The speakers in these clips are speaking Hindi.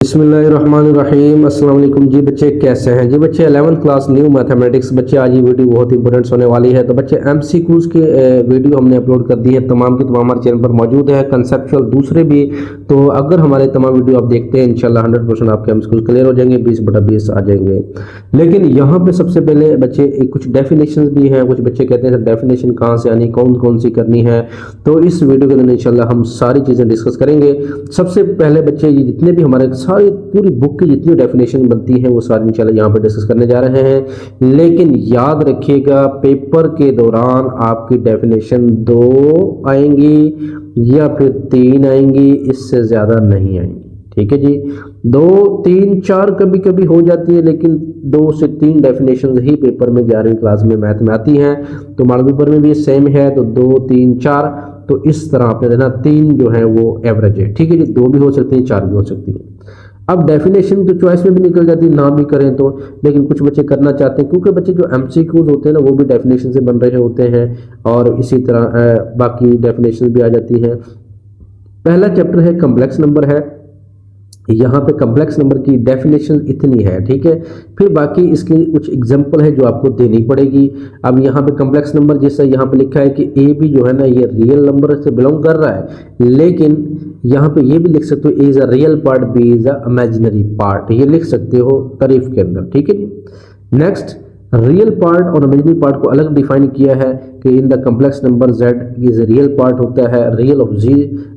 बिस्मिल्लाहिर्रहमानिर्रहीम। अस्सलाम वालेकुम जी बच्चे, कैसे हैं जी बच्चे। 11th क्लास न्यू मैथमेटिक्स बच्चे, आज ये वीडियो बहुत इंपॉर्टेंट होने वाली है। तो बच्चे एमसीक्यूज के वीडियो हमने अपलोड कर दी है, तमाम की तमाम हमारे चैनल पर मौजूद है, कंसेप्चुअल दूसरे भी। तो अगर हमारे तमाम वीडियो आप देखते हैं इंशाल्लाह 100% आपके एमसीक्यूज क्लियर हो जाएंगे, 20/20 आ जाएंगे। लेकिन यहाँ पे सबसे पहले बच्चे कुछ डेफिनेशन भी हैं। कुछ बच्चे कहते हैं डेफिनेशन कहाँ से आनी, कौन कौन सी करनी है। तो इस वीडियो के अंदर इंशाल्लाह हम सारी चीज़ें डिस्कस करेंगे। सबसे पहले बच्चे ये जितने भी हमारे सारी पूरी बुक की जितनी डेफिनेशन बनती है वो सारी इंशाल्लाह यहाँ पे डिस्कस करने जा रहे हैं। लेकिन याद रखिएगा, पेपर के दौरान आपकी डेफिनेशन 2 आएंगी या फिर 3 आएंगी, इससे ज़्यादा नहीं आएंगी। ठीक है जी, 2, 3, 4 कभी कभी हो जाती है, लेकिन 2 से 3 डेफिनेशन ही पेपर में 11वीं क्लास में मैथ में आती हैं। तो मॉडल पेपर में भी सेम है, तो 2, 3, 4, तो इस तरह आपने देना। 3 जो है वो एवरेज है। ठीक है जी, 2 भी हो सकती हैं, 4 भी हो सकती हैं। अब डेफिनेशन तो चॉइस में भी निकल जाती है, ना भी करें तो। लेकिन कुछ बच्चे करना चाहते हैं, क्योंकि बच्चे जो एमसीक्यूज होते हैं ना वो भी डेफिनेशन से बन रहे होते हैं, और इसी तरह बाकी डेफिनेशन भी आ जाती हैं। पहला चैप्टर है कम्प्लेक्स नंबर है। यहाँ पे कम्प्लेक्स नंबर की डेफिनेशन इतनी है, ठीक है। फिर बाकी इसकी कुछ एग्जांपल है जो आपको देनी पड़ेगी। अब यहाँ पे कम्प्लेक्स नंबर जैसा यहाँ पे लिखा है कि ए भी जो है ना ये रियल नंबर से बिलोंग कर रहा है, लेकिन यहाँ पे ये भी लिख सकते हो A is a real part, B is a imaginary part, ये लिख सकते हो तारीफ के अंदर। ठीक है जी। नेक्स्ट, रियल पार्ट और इमेजिनरी पार्ट को अलग डिफाइन किया है कि in the complex number z is real part होता है, real of Z.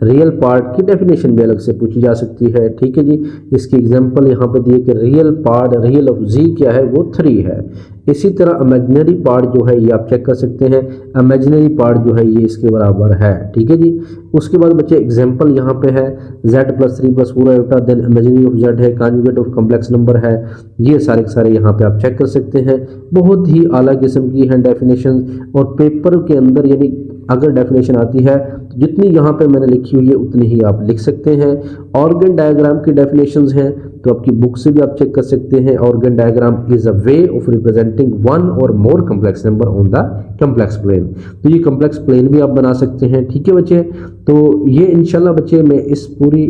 Real part की डेफिनेशन भी अलग से पूछी जा सकती है। ठीक है जी। इसकी एग्जांपल यहाँ पे दिए कि रियल पार्ट, रियल ऑफ जी क्या है, वो 3 है। इसी तरह इमेजिनरी पार्ट जो है ये आप चेक कर सकते हैं, इमेजिनरी पार्ट जो है ये इसके बराबर है। ठीक है जी। उसके बाद बच्चे एग्जांपल यहाँ पे है z+3+4 then imaginary of z है, कॉन्जुगेट ऑफ कॉम्प्लेक्स नंबर है। ये सारे के सारे यहाँ पे आप चेक कर सकते हैं। बहुत ही आला किस्म की है डेफिनेशन, और पेपर के अंदर यानी अगर डेफिनेशन आती है तो जितनी यहाँ पे मैंने लिखी हुई है उतनी ही आप लिख सकते हैं। ऑर्गन डायग्राम की डेफिनेशंस हैं, तो आपकी बुक से भी आप चेक कर सकते हैं। Argand diagram is a way of representing one और more complex number on the complex plane. तो ये कम्प्लेक्स प्लेन भी आप बना सकते हैं। ठीक है बच्चे, तो ये इंशाल्लाह बच्चे मैं इस पूरी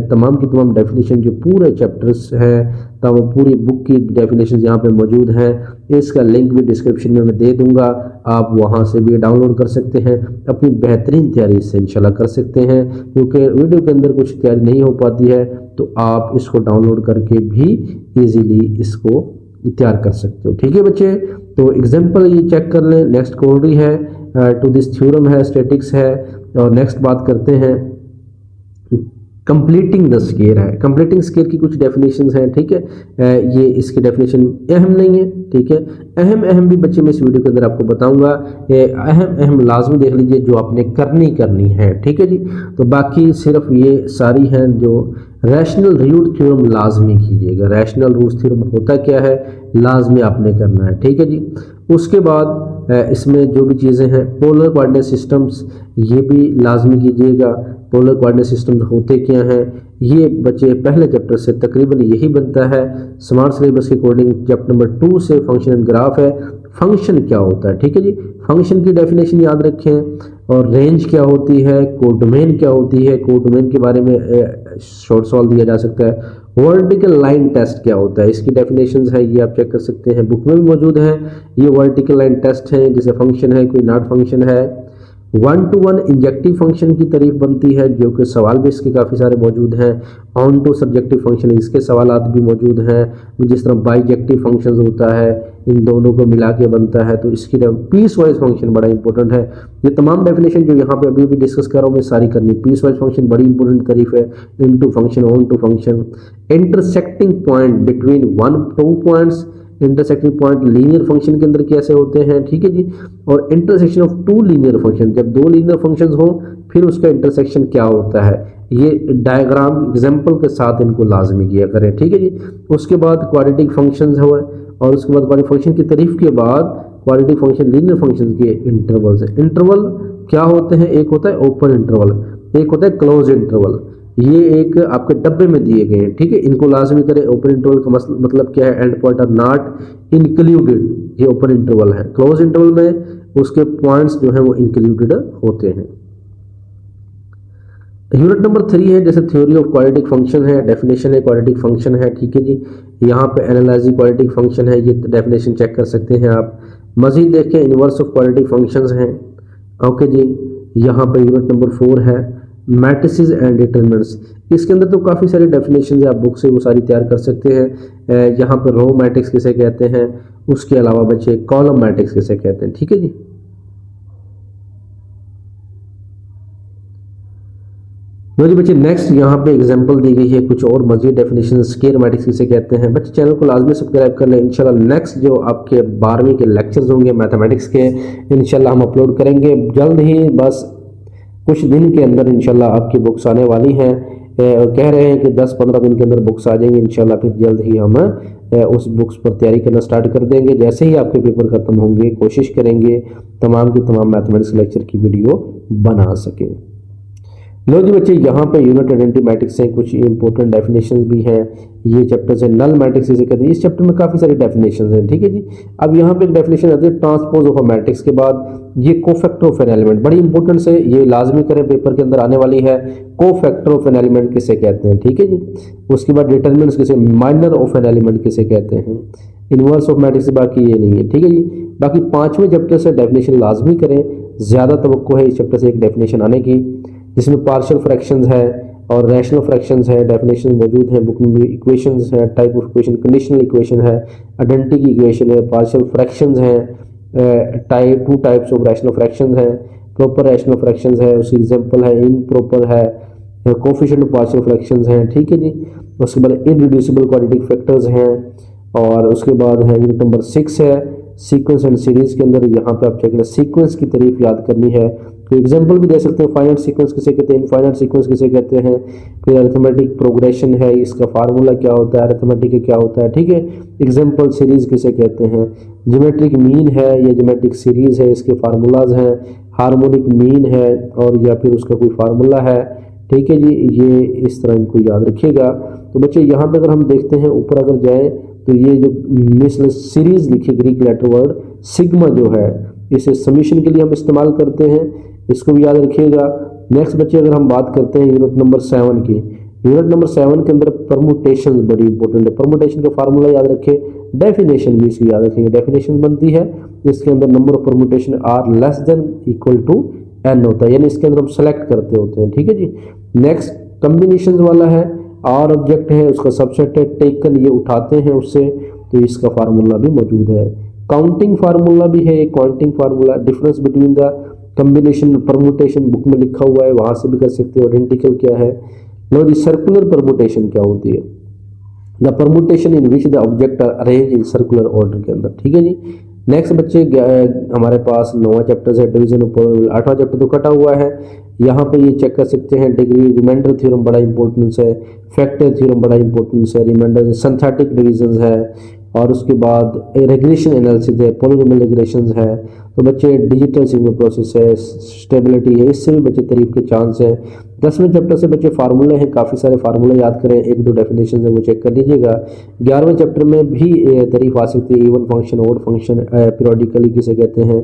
तमाम की तमाम डेफिनेशन जो पूरे चैप्टर्स हैं, तब पूरी बुक की डेफिनेशन यहाँ पे मौजूद हैं। इसका लिंक भी डिस्क्रिप्शन में मैं दे दूंगा, आप वहाँ से भी डाउनलोड कर सकते हैं। अपनी बेहतरीन तैयारी इससे इंशाल्लाह कर सकते हैं, क्योंकि वीडियो के अंदर कुछ तैयारी नहीं हो पाती है, तो आप इसको डाउनलोड करके भी इजीली इसको तैयार कर सकते हो। ठीक है बच्चे, तो एग्जांपल ये चेक कर लें। नेक्स्ट क्वेरी है टू दिस थ्योरम है, स्टैटिक्स है। और नेक्स्ट बात करते हैं कंप्लीटिंग द स्केयर है। कंप्लीटिंग स्केयर की कुछ डेफिनेशंस हैं। ठीक है, ये इसकी डेफिनेशन अहम नहीं है। ठीक है, अहम भी बच्चे मैं इस वीडियो के अंदर आपको बताऊंगा। अहम लाजमी देख लीजिए जो आपने करनी है। ठीक है जी। तो बाकी सिर्फ ये सारी हैं जो रैशनल रूट थ्योरम लाजमी कीजिएगा। रैशनल रूट थ्योरम होता क्या है, लाजमी आपने करना है। ठीक है जी। उसके बाद इसमें जो भी चीज़ें हैं, पोलर कोऑर्डिनेट सिस्टम्स, ये भी लाजमी कीजिएगा। पोलर कोऑर्डिनेट सिस्टम्स होते क्या हैं, ये बच्चे पहले चैप्टर से तकरीबन यही बनता है। स्मार्ट सिलेबस के अकॉर्डिंग चैप्टर नंबर 2 से फंक्शन एंड ग्राफ है। फंक्शन क्या होता है, ठीक है जी, फंक्शन की डेफिनेशन याद रखें। और रेंज क्या होती है, कोडोमेन क्या होती है, कोडोमेन के बारे में शॉर्ट सवाल दिया जा सकता है। वर्टिकल लाइन टेस्ट क्या होता है, इसकी डेफिनेशंस है, ये आप चेक कर सकते हैं, बुक में भी मौजूद है। ये वर्टिकल लाइन टेस्ट है, जैसे फंक्शन है, कोई नॉट फंक्शन है। 1-to-1 इंजेक्टिव फंक्शन की तारीफ बनती है, जो कि सवाल भी इसके काफ़ी सारे मौजूद हैं। ऑन टू सब्जेक्टिव फंक्शन, इसके सवालात भी मौजूद हैं। जिस तरह बाइजेक्टिव फंक्शन होता है, इन दोनों को मिला के बनता है, तो इसकी पीस वाइज फंक्शन बड़ा इंपॉर्टेंट है। ये तमाम डेफिनेशन जो यहाँ पे अभी भी डिस्कस कर रहा हूँ मैं सारी करनी। पीस वाइज फंक्शन बड़ी इंपॉर्टेंट तारीफ है। Into function, onto function, intersecting point between 1-2 points, intersecting point linear function के अंदर कैसे होते हैं। ठीक है जी। और इंटरसेक्शन ऑफ 2 लीनियर फंक्शन, जब 2 लीनियर फंक्शंस हो फिर उसका इंटरसेक्शन क्या होता है, ये डायग्राम एग्जांपल के साथ इनको लाजमी किया करें। ठीक है जी। उसके बाद क्वाड्रेटिक फंक्शंस हुए, और उसके बाद क्वाड्रेटिक फंक्शन की तारीफ के बाद क्वाड्रेटिक फंक्शन लीनियर फंक्शन के इंटरवल्स है। इंटरवल क्या होते हैं, एक होता है ओपन इंटरवल, एक होता है क्लोज इंटरवल। ये एक आपके डब्बे में दिए गए हैं। ठीक है, इनको लाजमी करें। ओपन इंटरवल का मतलब क्या है, end point are not included, ये ओपन इंटरवल है। क्लोज इंटरवल में उसके पॉइंट्स जो है वो इंक्लूडेड होते हैं। यूनिट नंबर 3 है, जैसे थ्योरी ऑफ क्वाड्रेटिक फंक्शन है, डेफिनेशन है क्वाड्रेटिक फंक्शन है, ठीक है जी। यहाँ पे एनालाइजिंग क्वाड्रेटिक फंक्शन है, ये डेफिनेशन चेक कर सकते हैं आप। मजीद देखें इनवर्स ऑफ क्वाड्रेटिक फंक्शंस हैं, ओके जी। यहाँ पे यूनिट नंबर 4 है मैट्रिसेस एंड डिटरमिनेंट्स। इसके अंदर तो काफ़ी सारी डेफिनेशन है, आप बुक से वो सारी तैयार कर सकते हैं। यहाँ पर रो मैट्रिक्स किसे कहते हैं, उसके अलावा बच्चे कॉलम मैट्रिक्स किसे कहते हैं, ठीक है जी। लो जी बच्चे, नेक्स्ट यहाँ पे एग्जांपल दी गई है कुछ और मजीद डेफिनेशन। स्केयर मैट्रिक्स किसे कहते हैं। बच्चे चैनल को लाजमी सब्सक्राइब कर लें। इंशाल्लाह नेक्स्ट जो आपके 12वीं के लेक्चर्स होंगे मैथमेटिक्स के, इंशाल्लाह हम अपलोड करेंगे जल्द ही, बस कुछ दिन के अंदर इंशाल्लाह आपकी बुक्स आने वाली हैं। कह रहे हैं कि 10-15 दिन के अंदर बुक्स आ जाएंगी इंशाल्लाह। फिर जल्द ही हम उस बुक्स पर तैयारी करना स्टार्ट कर देंगे। जैसे ही आपके पेपर खत्म होंगे कोशिश करेंगे तमाम की तमाम मैथमेटिक्स लेक्चर की वीडियो बना सकें। लो जी बच्चे, यहाँ पे यूनिट आइडेंटिटी मैट्रिक्स हैं, कुछ इंपॉर्टेंट डेफिनेशंस भी हैं। ये चैप्टर से नल मैट्रिक्स इसे कहते हैं। इस चैप्टर में काफ़ी सारी डेफिनेशंस हैं, ठीक है जी। अब यहाँ पे एक डेफिनेशन आती है ट्रांसपोज ऑफ अ मैट्रिक्स के बाद ये कोफैक्टर ऑफ एन एलिमेंट, बड़ी इंपॉर्टेंट है, ये लाजमी करें, पेपर के अंदर आने वाली है। कोफैक्टर ऑफ एन एलिमेंट किसे कहते हैं, ठीक है जी। उसके बाद डिटरमिनेंट्स किसे, माइनर ऑफ एन एलिमेंट किसे कहते हैं, इनवर्स ऑफ मैट्रिक्स, बाकी ये नहीं है, ठीक है जी। बाकी 5वें चैप्टर से डेफिनेशन लाजमी करें, ज़्यादा तवक्को है इस चैप्टर से एक डेफिनेशन आने की, जिसमें पार्शियल फ्रैक्शंस है और रैशनल फ्रैक्शंस है। डेफिनेशन मौजूद है बुक में भी। इक्वेशंस है, type of equation, conditional equation है, आइडेंटिटी की इक्वेशन है, पार्शियल फ्रैक्शंस हैं, two types of rational fractions हैं, प्रॉपर रैशनल फ्रैक्शंस है, उसकी एग्जांपल है इम्प्रॉपर है, कोफिशिएंट ऑफ पार्शियल फ्रैक्शंस हैं, ठीक है जी। उसके बाद इररिड्यूसिबल क्वाड्रेटिक फैक्टर्स हैं, और उसके बाद है यूनिट नंबर 6 है सीक्वेंस एंड सीरीज के अंदर। यहाँ पे आप चेक करें, सीक्वेंस की तारीफ याद करनी है तो एग्जांपल भी दे सकते हैं। फाइनाइट सीक्वेंस किसे कहते हैं, इनफाइनाइट सीक्वेंस किसे कहते हैं। फिर अरिथमेटिक प्रोग्रेशन है, इसका फार्मूला क्या होता है, अरिथमेटिक क्या होता है, ठीक है। एग्जांपल सीरीज किसे कहते हैं, ज्योमेट्रिक मीन है या ज्योमेट्रिक सीरीज है, इसके फार्मूलाज हैं। हार्मोनिक मीन है और या फिर उसका कोई फार्मूला है, ठीक है जी। ये इस तरह इनको याद रखिएगा। तो बच्चे यहाँ पे अगर हम देखते हैं ऊपर अगर जाए तो ये जो मिसल सीरीज लिखी ग्रीक लेटर वर्ड सिग्मा जो है, इसे समीशन के लिए हम इस्तेमाल करते हैं, इसको भी याद रखिएगा। नेक्स्ट बच्चे अगर हम बात करते हैं यूनिट नंबर 7 की, यूनिट नंबर 7 के अंदर परमुटेशन बड़ी इंपॉर्टेंट है। परमुटेशन का फार्मूला याद रखें, डेफिनेशन भी इसकी याद रखेंगे। डेफिनेशन बनती है इसके अंदर number of permutation are less than equal to n होता है, यानी इसके अंदर हम सेलेक्ट करते होते हैं, ठीक है जी। नेक्स्ट कम्बिनेशन वाला है, आर ऑब्जेक्ट है उसका सबसेट है, टेकन ये उठाते हैं उससे, तो इसका फार्मूला भी मौजूद है। काउंटिंग फार्मूला भी है, counting formula, difference between the combination permutation book में लिखा हुआ है, वहां से भी कर सकते हो। आइडेंटिकल क्या है, लो जी सर्कुलर परमुटेशन क्या होती है, the permutation in which the object are arrange in circular order के अंदर, ठीक है जी। नेक्स्ट बच्चे हमारे पास 9वां चैप्टर है डिवीजन ऑफ पॉलिनोमियल। 8वां चैप्टर तो कटा हुआ है, यहाँ पे ये चेक कर सकते हैं। डिग्री रिमाइंडर थ्योरम बड़ा इंपॉर्टेंस है, फैक्टर थ्योरम बड़ा इंपॉर्टेंस है, रिमाइंडर सिंथेटिक डिवीजंस है, और उसके बाद रेग्रेशन एनालिसिस है, पॉलिनोमियल रिग्रेशंस है। तो बच्चे डिजिटल सिग्नल प्रोसेस है, स्टेबिलिटी है, इससे भी बच्चे तारीफ के चांस हैं। 10वें चैप्टर से बच्चे फार्मूले हैं, काफ़ी सारे फार्मूले याद करें, 1-2 डेफिनेशन है वो चेक कर लीजिएगा। 11वें चैप्टर में भी तारीफ आ सकती है, even function, odd function, periodically किसे कहते हैं,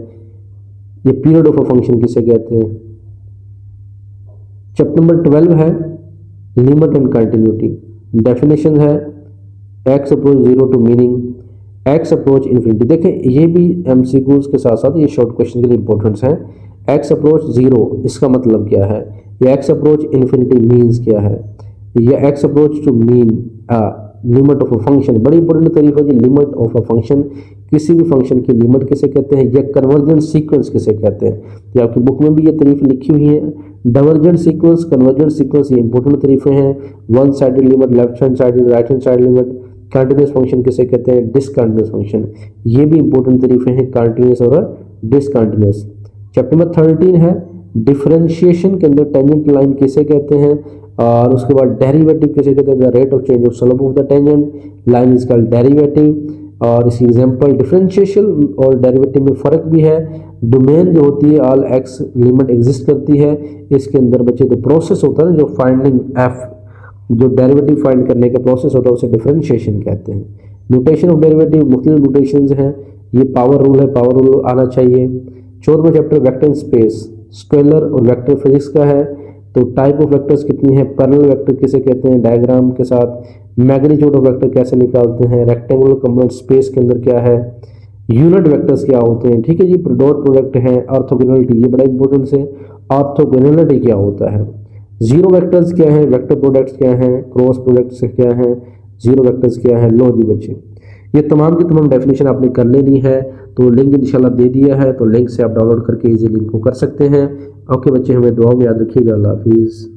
ये पीरियड ऑफ अ फंक्शन किसे कहते हैं। चैप्टर नंबर 12 है लिमिट एंड कंटिन्यूटी। डेफिनेशन है x approach zero to meaning, x approach infinity. देखें ये भी एमसीक्यूज के साथ साथ ये शॉर्ट क्वेश्चन के लिए इंपॉर्टेंस है। एक्स अप्रोच जीरो इसका मतलब क्या है, या एक्स अप्रोच इन्फिनिटी मीन्स क्या है, या x approach to mean limit of a function, बड़ी इंपॉर्टेंट तारीफ है जी। लिमिट ऑफ अ फंक्शन, किसी भी फंक्शन की लिमिट किसे कहते हैं, या कन्वर्जेंट सीक्वेंस किसे कहते हैं, ये आपकी बुक में भी ये तारीफ लिखी हुई है। डाइवर्जेंट सीक्वेंस, कन्वर्जेंट सीक्वेंस, ये इंपॉर्टेंट तारीफें हैं। One sided limit, left hand sided, right hand side limit, continuous function किसे कहते हैं, डिसकंटिन्यूस फंक्शन, ये भी इंपॉर्टेंट तारीफें हैं, कंटिन्यूस और डिसकंटिन्यूस। चैप्टर नंबर 13 है डिफरेंशिएशन के अंदर टेंजेंट लाइन किसे कहते हैं, और उसके बाद डेरिवेटिव किसे कहते हैं, the rate of change of slope of the tangent line is called derivative. और इसी एग्जांपल डिफरेंशिएशन और डेरिवेटिव में फ़र्क भी है। डोमेन जो होती है ऑल एक्स लिमिट एग्जिस्ट करती है, इसके अंदर बच्चे जो प्रोसेस होता है जो फाइंडिंग एफ, जो डेरिवेटिव फाइंड करने का प्रोसेस होता है उसे डिफरेंशिएशन कहते हैं। नोटेशन ऑफ डेरिवेटिव मुख्तलिफ नोटेशंस हैं, ये पावर रूल है, पावर रूल आना चाहिए। 14वां चैप्टर वेक्टर स्पेस, स्केलर और वेक्टर फिजिक्स का है। तो टाइप ऑफ वेक्टर्स कितनी है, पैरेलल वेक्टर किसे कहते हैं, डायग्राम के साथ मैग्नीट्यूड ऑफ वेक्टर कैसे निकालते हैं, रेक्टेंगुलर कंपोनेंट स्पेस के अंदर क्या है, यूनिट वेक्टर्स क्या होते हैं, ठीक है जी, डॉट प्रोडक्ट है, ऑर्थोगोनलिटी, ये बड़ा इंपॉर्टेंट है, ऑर्थोगोनलिटी क्या होता है, जीरो वेक्टर्स क्या है, वेक्टर प्रोडक्ट्स क्या हैं, क्रॉस प्रोडक्ट्स क्या हैं, जीरो वेक्टर्स क्या है। लो जी बच्चे, ये तमाम की तमाम डेफिनेशन आपने कर लेनी है, तो लिंक इंशाल्लाह दे दिया है, तो लिंक से आप डाउनलोड करके इजी लिंक को कर सकते हैं। ओके बच्चे, हमें दुआ में याद रखिएगा। अल्लाह हाफिज़।